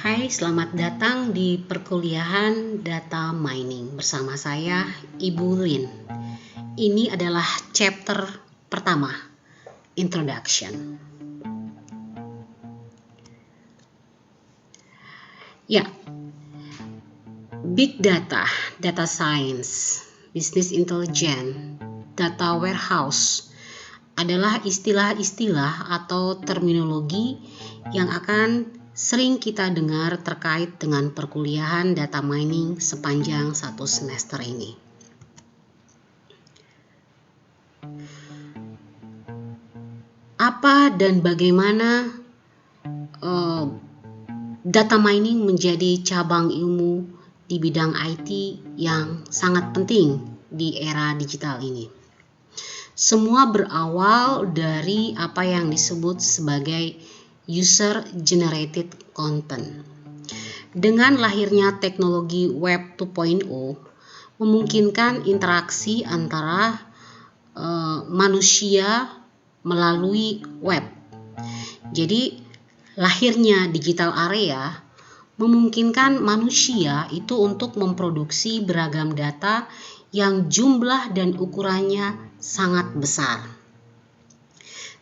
Hai, selamat datang di perkuliahan Data Mining bersama saya, Ibu Lin. Ini adalah chapter pertama, Introduction. Ya, Big Data, Data Science, Business Intelligence, Data Warehouse adalah istilah-istilah atau terminologi yang akan sering kita dengar terkait dengan perkuliahan data mining sepanjang satu semester ini. Apa dan bagaimana data mining menjadi cabang ilmu di bidang IT yang sangat penting di era digital ini? Semua berawal dari apa yang disebut sebagai user generated content. Dengan lahirnya teknologi Web 2.0 memungkinkan interaksi antara manusia melalui web. Jadi lahirnya digital area memungkinkan manusia itu untuk memproduksi beragam data yang jumlah dan ukurannya sangat besar.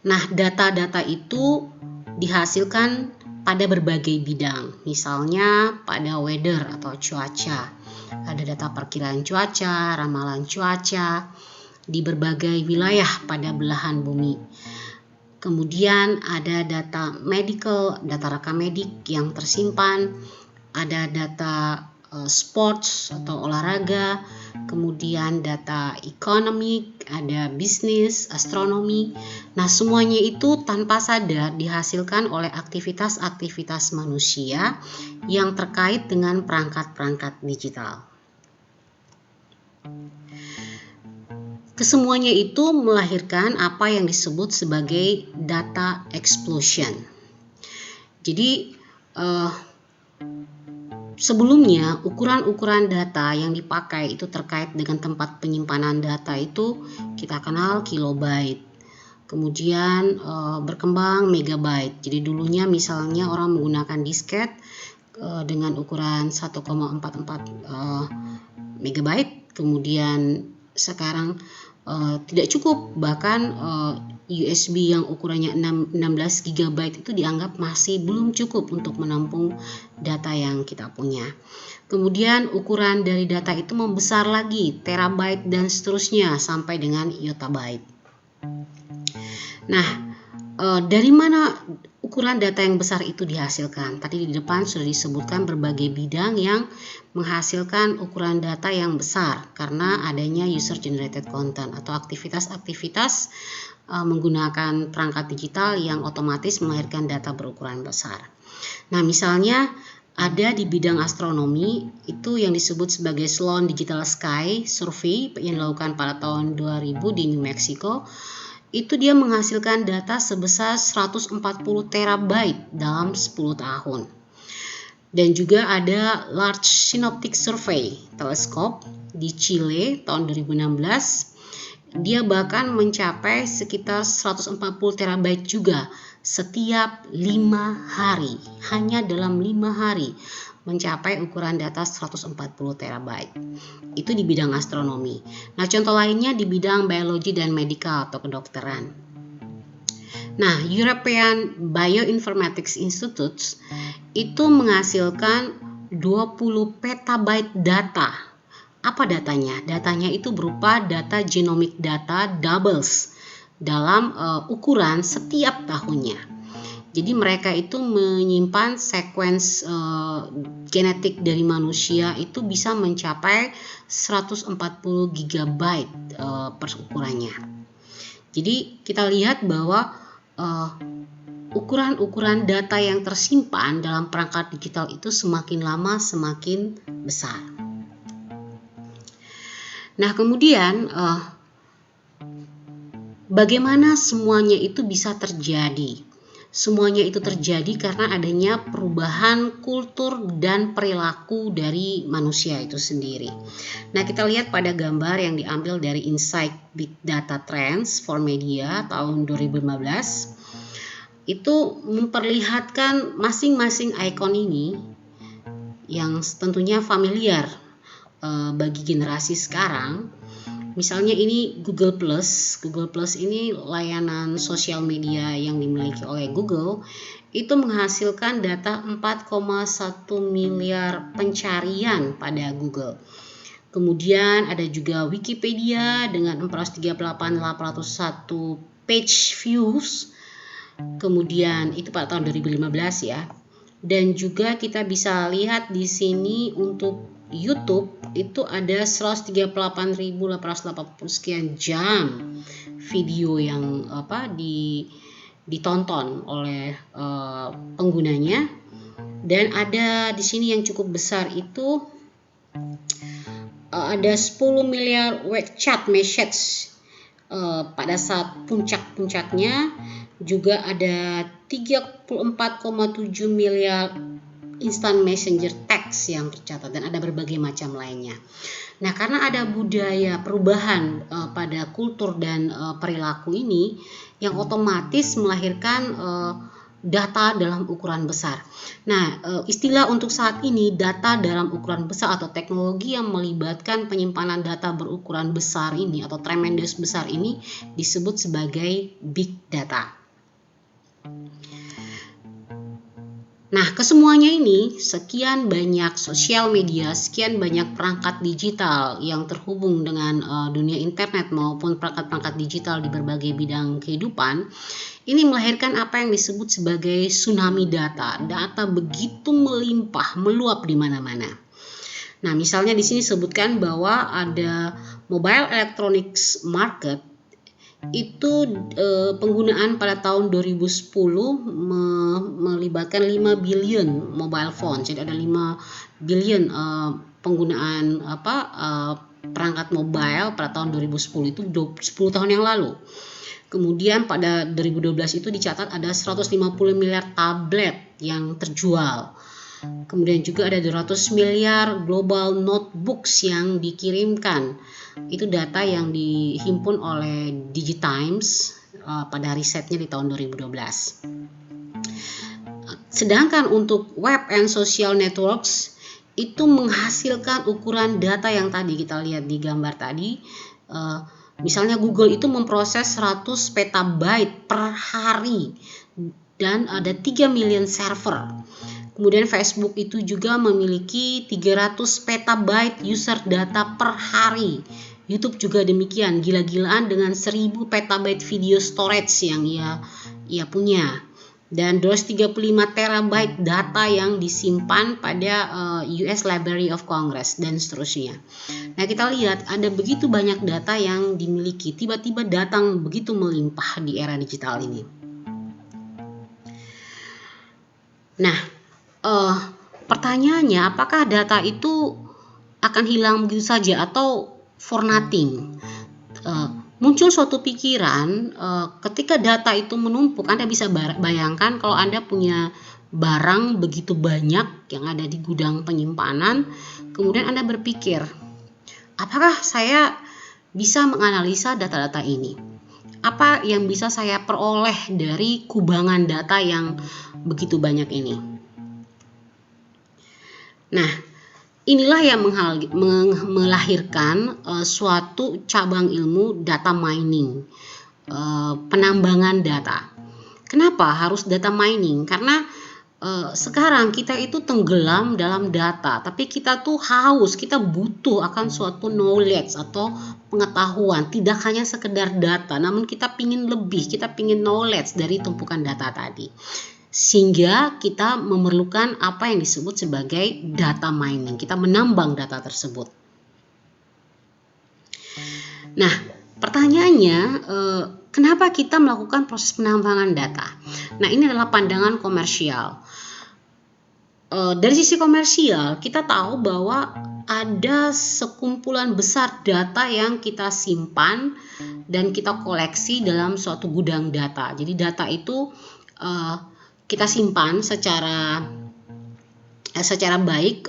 Nah, data-data itu dihasilkan pada berbagai bidang, misalnya pada weather atau cuaca. Ada data perkiraan cuaca, ramalan cuaca di berbagai wilayah pada belahan bumi. Kemudian ada data medical, data rekam medik yang tersimpan, ada data sports atau olahraga, kemudian data ekonomi, ada bisnis, astronomi. Nah, semuanya itu tanpa sadar dihasilkan oleh aktivitas-aktivitas manusia yang terkait dengan perangkat-perangkat digital. Kesemuanya itu melahirkan apa yang disebut sebagai data explosion. Jadi sebelumnya ukuran-ukuran data yang dipakai itu terkait dengan tempat penyimpanan data itu kita kenal kilobyte. Kemudian berkembang megabyte. Jadi dulunya misalnya orang menggunakan disket dengan ukuran 1,44 megabyte. Kemudian sekarang tidak cukup, bahkan USB yang ukurannya 16 GB itu dianggap masih belum cukup untuk menampung data yang kita punya. Kemudian ukuran dari data itu membesar lagi, terabyte dan seterusnya sampai dengan yottabyte. Nah, dari mana ukuran data yang besar itu dihasilkan? Tadi di depan sudah disebutkan berbagai bidang yang menghasilkan ukuran data yang besar karena adanya user generated content atau aktivitas-aktivitas menggunakan perangkat digital yang otomatis melahirkan data berukuran besar. Nah, misalnya ada di bidang astronomi itu yang disebut sebagai Sloan Digital Sky Survey yang dilakukan pada tahun 2000 di New Mexico. Itu dia menghasilkan data sebesar 140 terabyte dalam 10 tahun. Dan juga ada Large Synoptic Survey Telescope di Chile tahun 2016. Dia bahkan mencapai sekitar 140 terabyte juga setiap 5 hari. Hanya dalam 5 hari mencapai ukuran data 140 terabyte. Itu di bidang astronomi. Nah, contoh lainnya di bidang biologi dan medical atau kedokteran. Nah, European Bioinformatics Institute itu menghasilkan 20 petabyte data. Apa datanya? Datanya itu berupa data genomic data doubles dalam ukuran setiap tahunnya. Jadi mereka itu menyimpan sequence genetik dari manusia itu bisa mencapai 140 GB per ukurannya. Jadi kita lihat bahwa ukuran-ukuran data yang tersimpan dalam perangkat digital itu semakin lama semakin besar. Nah, kemudian bagaimana semuanya itu bisa terjadi? Semuanya itu terjadi karena adanya perubahan kultur dan perilaku dari manusia itu sendiri. Nah, kita lihat pada gambar yang diambil dari Insight Big Data Trends for Media tahun 2015. itu memperlihatkan masing-masing ikon ini yang tentunya familiar bagi generasi sekarang. Misalnya ini Google Plus. Google Plus ini layanan sosial media yang dimiliki oleh Google. Itu menghasilkan data 4,1 miliar pencarian pada Google. Kemudian ada juga Wikipedia dengan 438.801 page views. Kemudian itu pada tahun 2015 ya. Dan juga kita bisa lihat di sini untuk YouTube itu ada 138.880 sekian jam video yang ditonton oleh penggunanya. Dan ada di sini yang cukup besar itu ada 10 miliar web chat message pada saat puncak-puncaknya. Juga ada 34,7 miliar instant messenger text yang tercatat, dan ada berbagai macam lainnya. Nah, karena ada budaya perubahan pada kultur dan perilaku ini yang otomatis melahirkan data dalam ukuran besar. Nah, istilah untuk saat ini data dalam ukuran besar atau teknologi yang melibatkan penyimpanan data berukuran besar ini atau tremendous besar ini disebut sebagai big data. Nah, kesemuanya ini, sekian banyak sosial media, sekian banyak perangkat digital yang terhubung dengan dunia internet maupun perangkat-perangkat digital di berbagai bidang kehidupan, ini melahirkan apa yang disebut sebagai tsunami data. Data begitu melimpah, meluap di mana-mana. Nah, misalnya di sini sebutkan bahwa ada mobile electronics market itu penggunaan pada tahun 2010 melibatkan 5 billion mobile phone. Jadi ada 5 billion penggunaan perangkat mobile pada tahun 2010 itu 10 tahun yang lalu. Kemudian pada 2012 itu dicatat ada 150 miliar tablet yang terjual. Kemudian juga ada 200 miliar global notebooks yang dikirimkan. Itu data yang dihimpun oleh DigiTimes pada risetnya di tahun 2012. Sedangkan untuk web and social networks itu menghasilkan ukuran data yang tadi kita lihat di gambar tadi. Misalnya Google itu memproses 100 petabyte per hari dan ada 3 million server. Kemudian Facebook itu juga memiliki 300 petabyte user data per hari. YouTube juga demikian, gila-gilaan dengan 1000 petabyte video storage yang ia punya. Dan 235 terabyte data yang disimpan pada US Library of Congress dan seterusnya. Nah, kita lihat ada begitu banyak data yang dimiliki, tiba-tiba datang begitu melimpah di era digital ini. Nah, pertanyaannya, apakah data itu akan hilang begitu saja atau for nothing? Muncul suatu pikiran ketika data itu menumpuk. Anda bisa bayangkan kalau Anda punya barang begitu banyak yang ada di gudang penyimpanan, kemudian Anda berpikir, apakah saya bisa menganalisa data-data ini? Apa yang bisa saya peroleh dari kubangan data yang begitu banyak ini? Nah, inilah yang melahirkan suatu cabang ilmu data mining, penambangan data. Kenapa harus data mining? Karena sekarang kita itu tenggelam dalam data, tapi kita tuh haus, kita butuh akan suatu knowledge atau pengetahuan, tidak hanya sekedar data, namun kita pingin lebih, kita pingin knowledge dari tumpukan data tadi. Sehingga kita memerlukan apa yang disebut sebagai data mining, kita menambang data tersebut. Nah, pertanyaannya, kenapa kita melakukan proses penambangan data? Nah, ini adalah pandangan komersial. Dari sisi komersial, kita tahu bahwa ada sekumpulan besar data yang kita simpan dan kita koleksi dalam suatu gudang data. Jadi data itu kita simpan secara baik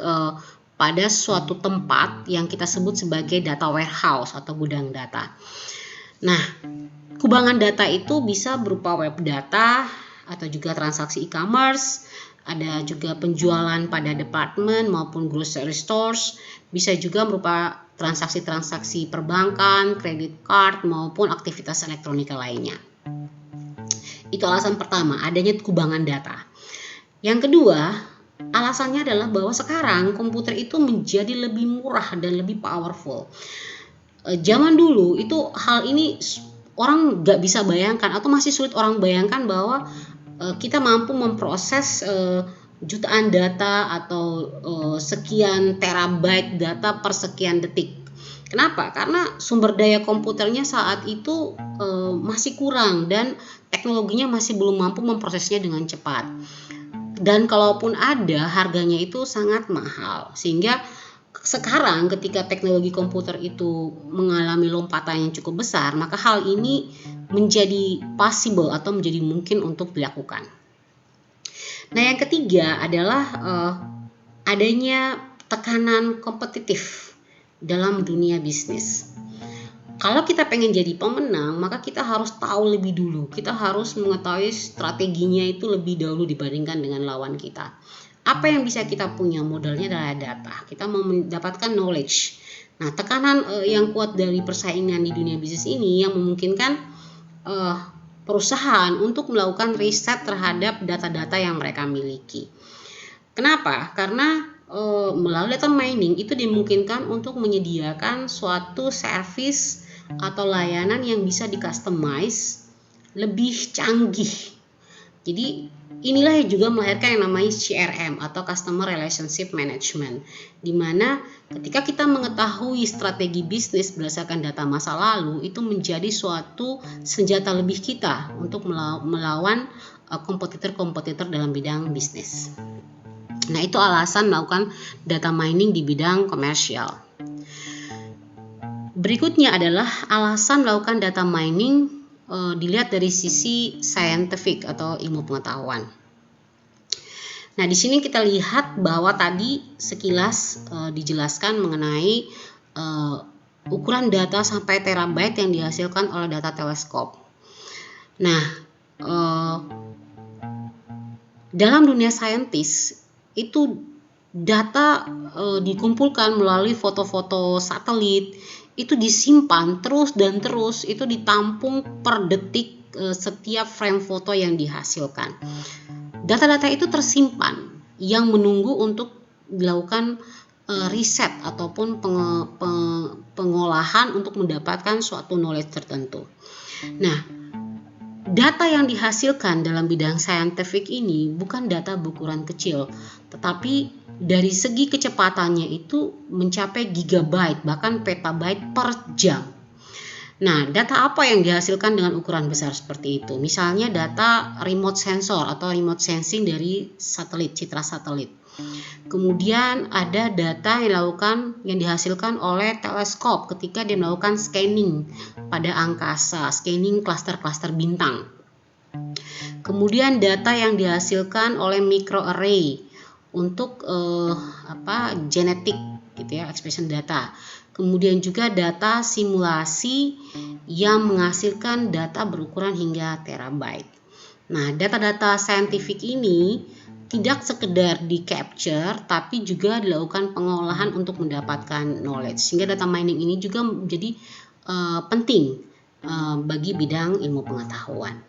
pada suatu tempat yang kita sebut sebagai data warehouse atau gudang data. Nah, kubangan data itu bisa berupa web data, atau juga transaksi e-commerce, ada juga penjualan pada departemen maupun grocery stores, bisa juga berupa transaksi-transaksi perbankan, kredit card maupun aktivitas elektronika lainnya. Itu alasan pertama, adanya kubangan data. Yang kedua, alasannya adalah bahwa sekarang komputer itu menjadi lebih murah dan lebih powerful. Zaman dulu itu hal ini orang nggak bisa bayangkan atau masih sulit orang bayangkan bahwa kita mampu memproses jutaan data atau sekian terabyte data per sekian detik. Kenapa? Karena sumber daya komputernya saat itu masih kurang dan teknologinya masih belum mampu memprosesnya dengan cepat. Dan kalaupun ada, harganya itu sangat mahal. Sehingga sekarang ketika teknologi komputer itu mengalami lompatan yang cukup besar, maka hal ini menjadi possible atau menjadi mungkin untuk dilakukan. Nah, yang ketiga adalah adanya tekanan kompetitif dalam dunia bisnis. Kalau kita pengen jadi pemenang, maka kita harus tahu lebih dulu. Kita harus mengetahui strateginya itu lebih dahulu dibandingkan dengan lawan kita. Apa yang bisa kita punya? Modalnya adalah data. Kita mau mendapatkan knowledge. Nah, tekanan yang kuat dari persaingan di dunia bisnis ini yang memungkinkan perusahaan untuk melakukan riset terhadap data-data yang mereka miliki. Kenapa? Karena melalui data mining itu dimungkinkan untuk menyediakan suatu service atau layanan yang bisa di-customize lebih canggih. Jadi inilah yang juga melahirkan yang namanya CRM atau Customer Relationship Management, di mana ketika kita mengetahui strategi bisnis berdasarkan data masa lalu, itu menjadi suatu senjata lebih kita untuk melawan kompetitor-kompetitor dalam bidang bisnis. Nah, itu alasan melakukan data mining di bidang komersial. Berikutnya adalah alasan melakukan data mining dilihat dari sisi scientific atau ilmu pengetahuan. Nah, di sini kita lihat bahwa tadi sekilas dijelaskan mengenai ukuran data sampai terabyte yang dihasilkan oleh data teleskop. Nah, dalam dunia saintis itu data dikumpulkan melalui foto-foto satelit, itu disimpan terus dan terus, itu ditampung per detik setiap frame foto yang dihasilkan. Data-data itu tersimpan yang menunggu untuk dilakukan riset ataupun pengolahan untuk mendapatkan suatu knowledge tertentu. Nah, data yang dihasilkan dalam bidang saintifik ini bukan data berukuran kecil, tetapi dari segi kecepatannya itu mencapai gigabyte bahkan petabyte per jam. Nah, data apa yang dihasilkan dengan ukuran besar seperti itu? Misalnya data remote sensor atau remote sensing dari satelit, citra satelit. Kemudian ada data yang dihasilkan oleh teleskop ketika dia melakukan scanning pada angkasa, scanning klaster-klaster bintang. Kemudian data yang dihasilkan oleh microarray untuk genetik gitu ya, expression data. Kemudian juga data simulasi yang menghasilkan data berukuran hingga terabyte. Nah, data-data saintifik ini tidak sekedar di capture tapi juga dilakukan pengolahan untuk mendapatkan knowledge. Sehingga data mining ini juga menjadi penting bagi bidang ilmu pengetahuan.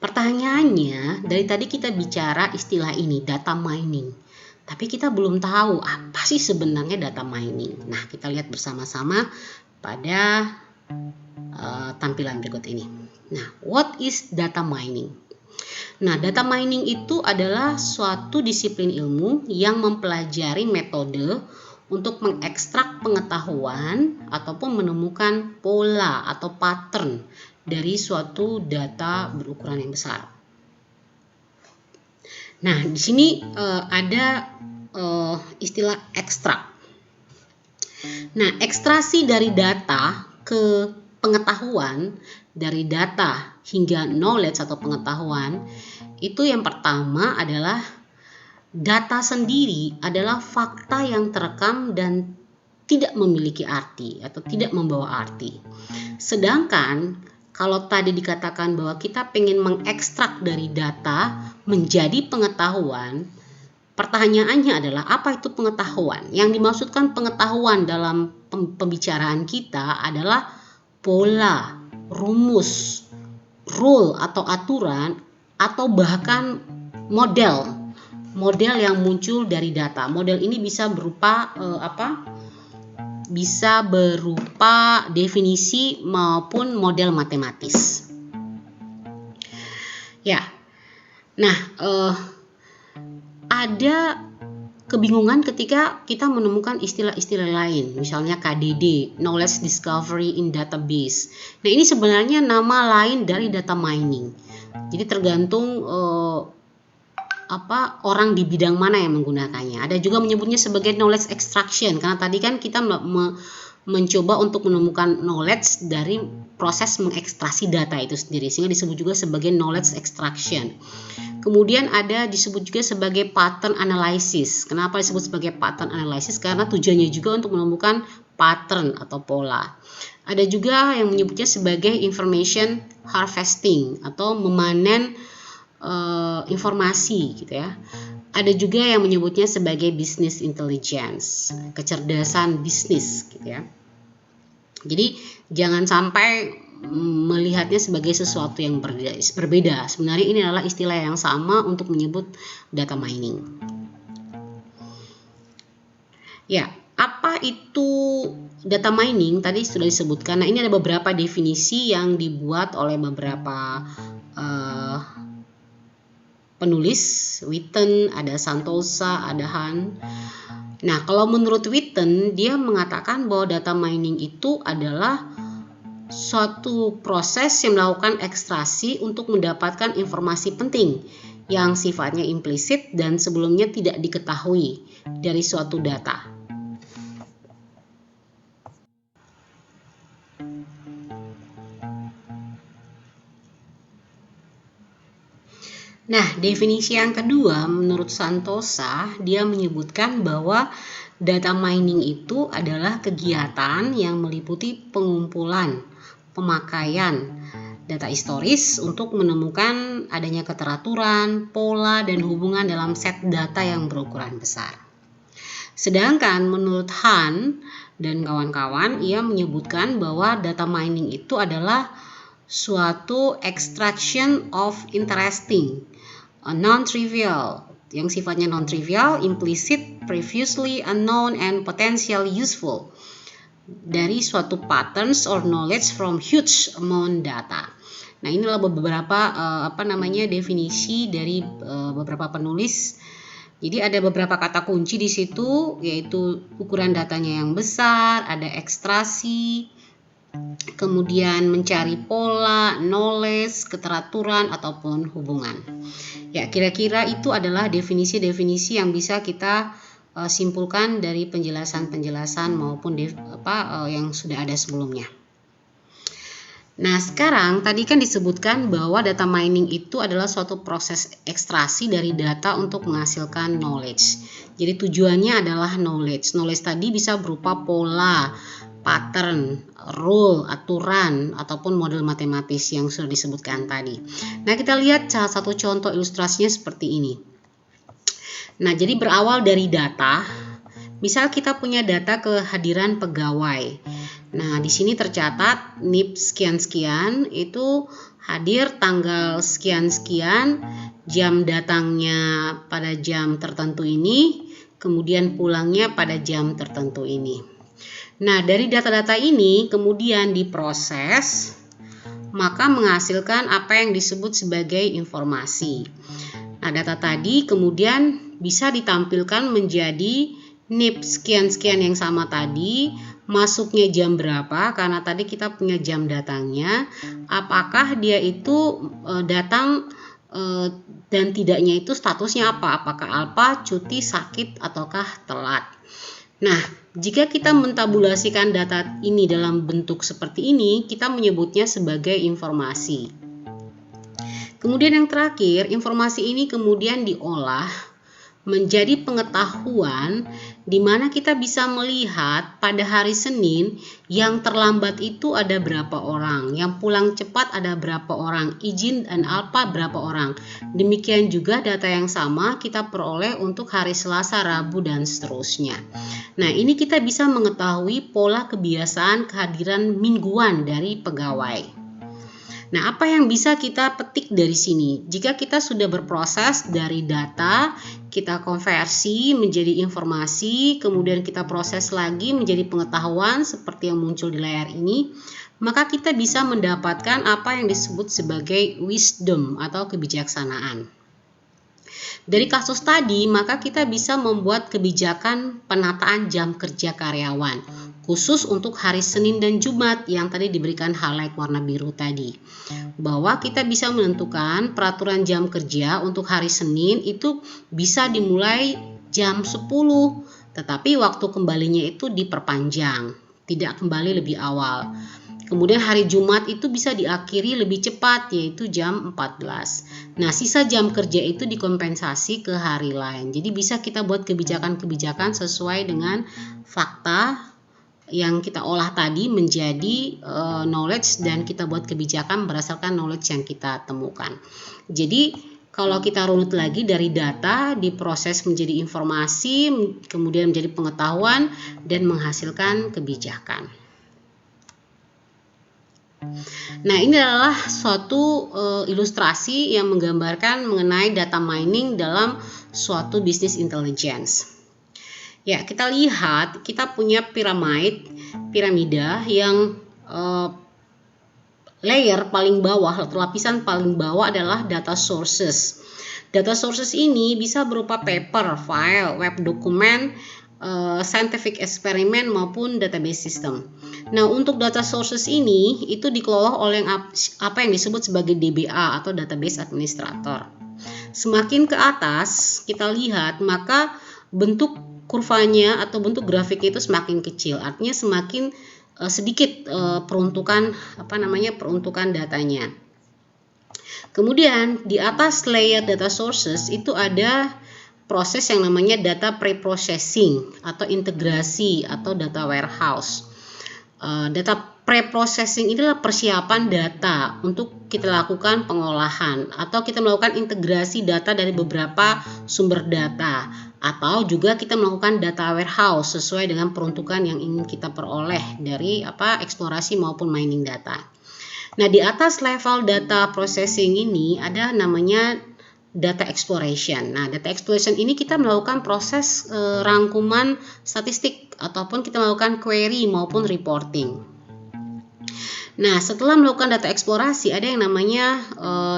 Pertanyaannya, dari tadi kita bicara istilah ini, data mining. Tapi kita belum tahu apa sih sebenarnya data mining. Nah, kita lihat bersama-sama pada tampilan berikut ini. Nah, what is data mining? Nah, data mining itu adalah suatu disiplin ilmu yang mempelajari metode untuk mengekstrak pengetahuan ataupun menemukan pola atau pattern dari suatu data berukuran yang besar. Nah, di sini ada istilah ekstrak. Nah, ekstraksi dari data ke pengetahuan, dari data hingga knowledge atau pengetahuan, itu yang pertama adalah data sendiri adalah fakta yang terekam dan tidak memiliki arti atau tidak membawa arti. Sedangkan Kalau tadi dikatakan bahwa kita pengen mengekstrak dari data menjadi pengetahuan, pertanyaannya adalah apa itu pengetahuan? Yang dimaksudkan pengetahuan dalam pembicaraan kita adalah pola, rumus, rule atau aturan, atau bahkan model yang muncul dari data. Model ini bisa berupa Bisa berupa definisi maupun model matematis. Ya, nah ada kebingungan ketika kita menemukan istilah-istilah lain, misalnya KDD, Knowledge Discovery in Database. Nah, ini sebenarnya nama lain dari data mining. Jadi tergantung orang di bidang mana yang menggunakannya. Ada juga menyebutnya sebagai knowledge extraction, karena tadi kan kita mencoba untuk menemukan knowledge dari proses mengekstraksi data itu sendiri, sehingga disebut juga sebagai knowledge extraction. Kemudian disebut juga sebagai pattern analysis. Kenapa disebut sebagai pattern analysis? Karena tujuannya juga untuk menemukan pattern atau pola. Ada juga yang menyebutnya sebagai information harvesting atau memanen informasi gitu ya. Ada juga yang menyebutnya sebagai business intelligence, kecerdasan bisnis gitu ya. Jadi jangan sampai melihatnya sebagai sesuatu yang berbeda. Sebenarnya ini adalah istilah yang sama untuk menyebut data mining. Ya, apa itu data mining? Tadi sudah disebutkan. Nah, ini ada beberapa definisi yang dibuat oleh beberapa penulis, Witten, ada Santosa, ada Han. Nah, kalau menurut Witten, dia mengatakan bahwa data mining itu adalah suatu proses yang melakukan ekstraksi untuk mendapatkan informasi penting yang sifatnya implisit dan sebelumnya tidak diketahui dari suatu data. Nah, definisi yang kedua menurut Santosa, dia menyebutkan bahwa data mining itu adalah kegiatan yang meliputi pengumpulan, pemakaian data historis untuk menemukan adanya keteraturan, pola, dan hubungan dalam set data yang berukuran besar. Sedangkan menurut Han dan kawan-kawan, ia menyebutkan bahwa data mining itu adalah suatu extraction of interesting, non-trivial, yang sifatnya non-trivial, implicit, previously unknown, and potential useful dari suatu patterns or knowledge from huge amount data. Nah, inilah beberapa definisi dari beberapa penulis. Jadi ada beberapa kata kunci di situ, yaitu ukuran datanya yang besar, ada ekstraksi, kemudian mencari pola, knowledge, keteraturan, ataupun hubungan. Ya, kira-kira itu adalah definisi-definisi yang bisa kita simpulkan dari penjelasan-penjelasan maupun yang sudah ada sebelumnya. Nah, sekarang tadi kan disebutkan bahwa data mining itu adalah suatu proses ekstraksi dari data untuk menghasilkan knowledge. Jadi tujuannya adalah knowledge. Knowledge tadi bisa berupa pola, pattern, rule, aturan, ataupun model matematis yang sudah disebutkan tadi. Nah, kita lihat salah satu contoh ilustrasinya seperti ini. Nah, jadi berawal dari data, misal kita punya data kehadiran pegawai. Nah, di sini tercatat NIP sekian-sekian itu hadir tanggal sekian-sekian, jam datangnya pada jam tertentu ini, kemudian pulangnya pada jam tertentu ini. Nah, dari data-data ini kemudian diproses, maka menghasilkan apa yang disebut sebagai informasi. Nah, data tadi kemudian bisa ditampilkan menjadi NIP sekian-sekian yang sama tadi, masuknya jam berapa, karena tadi kita punya jam datangnya, apakah dia itu datang dan tidaknya itu statusnya apa, apakah alpa, cuti, sakit, ataukah telat. Nah, jika kita mentabulasikan data ini dalam bentuk seperti ini, kita menyebutnya sebagai informasi. Kemudian yang terakhir, informasi ini kemudian diolah menjadi pengetahuan di mana kita bisa melihat pada hari Senin yang terlambat itu ada berapa orang, yang pulang cepat ada berapa orang, izin dan alpa berapa orang. Demikian juga data yang sama kita peroleh untuk hari Selasa, Rabu, dan seterusnya. Nah, ini kita bisa mengetahui pola kebiasaan kehadiran mingguan dari pegawai. Nah, apa yang bisa kita petik dari sini? Jika kita sudah berproses dari data, kita konversi menjadi informasi, kemudian kita proses lagi menjadi pengetahuan seperti yang muncul di layar ini, maka kita bisa mendapatkan apa yang disebut sebagai wisdom atau kebijaksanaan. Dari kasus tadi, maka kita bisa membuat kebijakan penataan jam kerja karyawan, khusus untuk hari Senin dan Jumat yang tadi diberikan highlight warna biru tadi. Bahwa kita bisa menentukan peraturan jam kerja untuk hari Senin itu bisa dimulai jam 10, tetapi waktu kembalinya itu diperpanjang, tidak kembali lebih awal. Kemudian hari Jumat itu bisa diakhiri lebih cepat, yaitu jam 14. Nah, sisa jam kerja itu dikompensasi ke hari lain. Jadi bisa kita buat kebijakan-kebijakan sesuai dengan fakta yang kita olah tadi menjadi knowledge, dan kita buat kebijakan berdasarkan knowledge yang kita temukan. Jadi kalau kita runut lagi dari data diproses menjadi informasi, kemudian menjadi pengetahuan dan menghasilkan kebijakan. Nah, ini adalah suatu ilustrasi yang menggambarkan mengenai data mining dalam suatu bisnis intelligence. Ya, kita lihat kita punya piramida yang layer paling bawah atau lapisan paling bawah adalah data sources. Data sources ini bisa berupa paper, file, web dokumen, scientific eksperimen maupun database system. Nah, untuk data sources ini itu dikelola oleh apa yang disebut sebagai DBA atau database administrator. Semakin ke atas kita lihat, maka bentuk kurvanya atau bentuk grafiknya itu semakin kecil. Artinya semakin sedikit peruntukan datanya. Kemudian di atas layer data sources itu ada proses yang namanya data preprocessing atau integrasi atau data warehouse. Data preprocessing inilah persiapan data untuk kita lakukan pengolahan atau kita melakukan integrasi data dari beberapa sumber data, atau juga kita melakukan data warehouse sesuai dengan peruntukan yang ingin kita peroleh dari eksplorasi maupun mining data. Nah, di atas level data processing ini ada namanya data exploration. Nah, data exploration ini kita melakukan proses rangkuman statistik ataupun kita melakukan query maupun reporting. Nah, setelah melakukan data eksplorasi ada yang namanya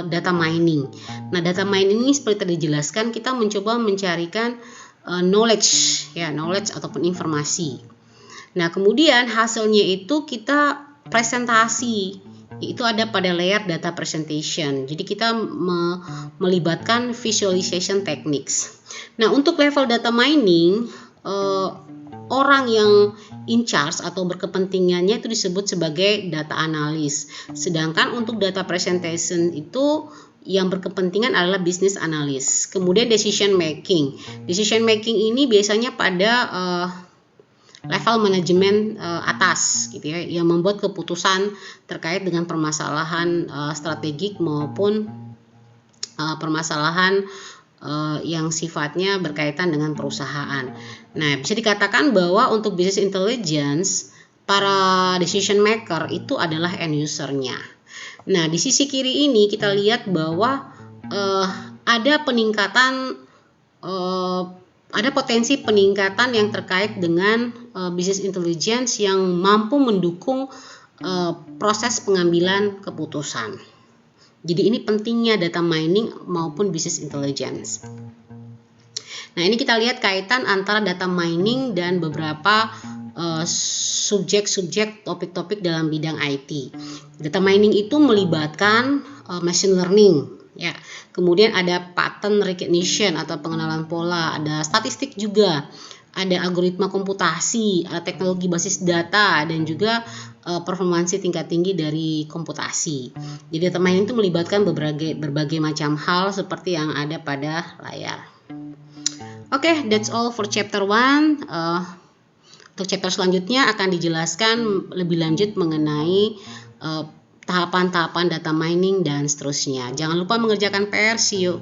data mining. Nah, data mining ini seperti tadi dijelaskan, kita mencoba mencarikan knowledge ataupun informasi. Nah, kemudian hasilnya itu kita presentasi. Itu ada pada layer data presentation. Jadi kita melibatkan visualization techniques. Nah, untuk level data mining, orang yang in charge atau berkepentingannya itu disebut sebagai data analis. Sedangkan untuk data presentation itu yang berkepentingan adalah business analyst. Kemudian decision making. Decision making ini biasanya pada level manajemen atas gitu ya, yang membuat keputusan terkait dengan permasalahan strategik maupun permasalahan yang sifatnya berkaitan dengan perusahaan. Nah, bisa dikatakan bahwa untuk business intelligence para decision maker itu adalah end usernya. Nah, di sisi kiri ini kita lihat bahwa ada potensi peningkatan yang terkait dengan business intelligence yang mampu mendukung proses pengambilan keputusan. Jadi ini pentingnya data mining maupun business intelligence. Nah, ini kita lihat kaitan antara data mining dan beberapa subjek-subjek topik-topik dalam bidang IT. Data mining itu melibatkan machine learning, ya. Kemudian ada pattern recognition atau pengenalan pola, ada statistik juga, ada algoritma komputasi, ada teknologi basis data, dan juga performansi tingkat tinggi dari komputasi. Jadi data mining itu melibatkan berbagai macam hal seperti yang ada pada layar. Oke, that's all for chapter 1. Untuk chapter selanjutnya akan dijelaskan lebih lanjut mengenai tahapan-tahapan data mining dan seterusnya. Jangan lupa mengerjakan PR. See you.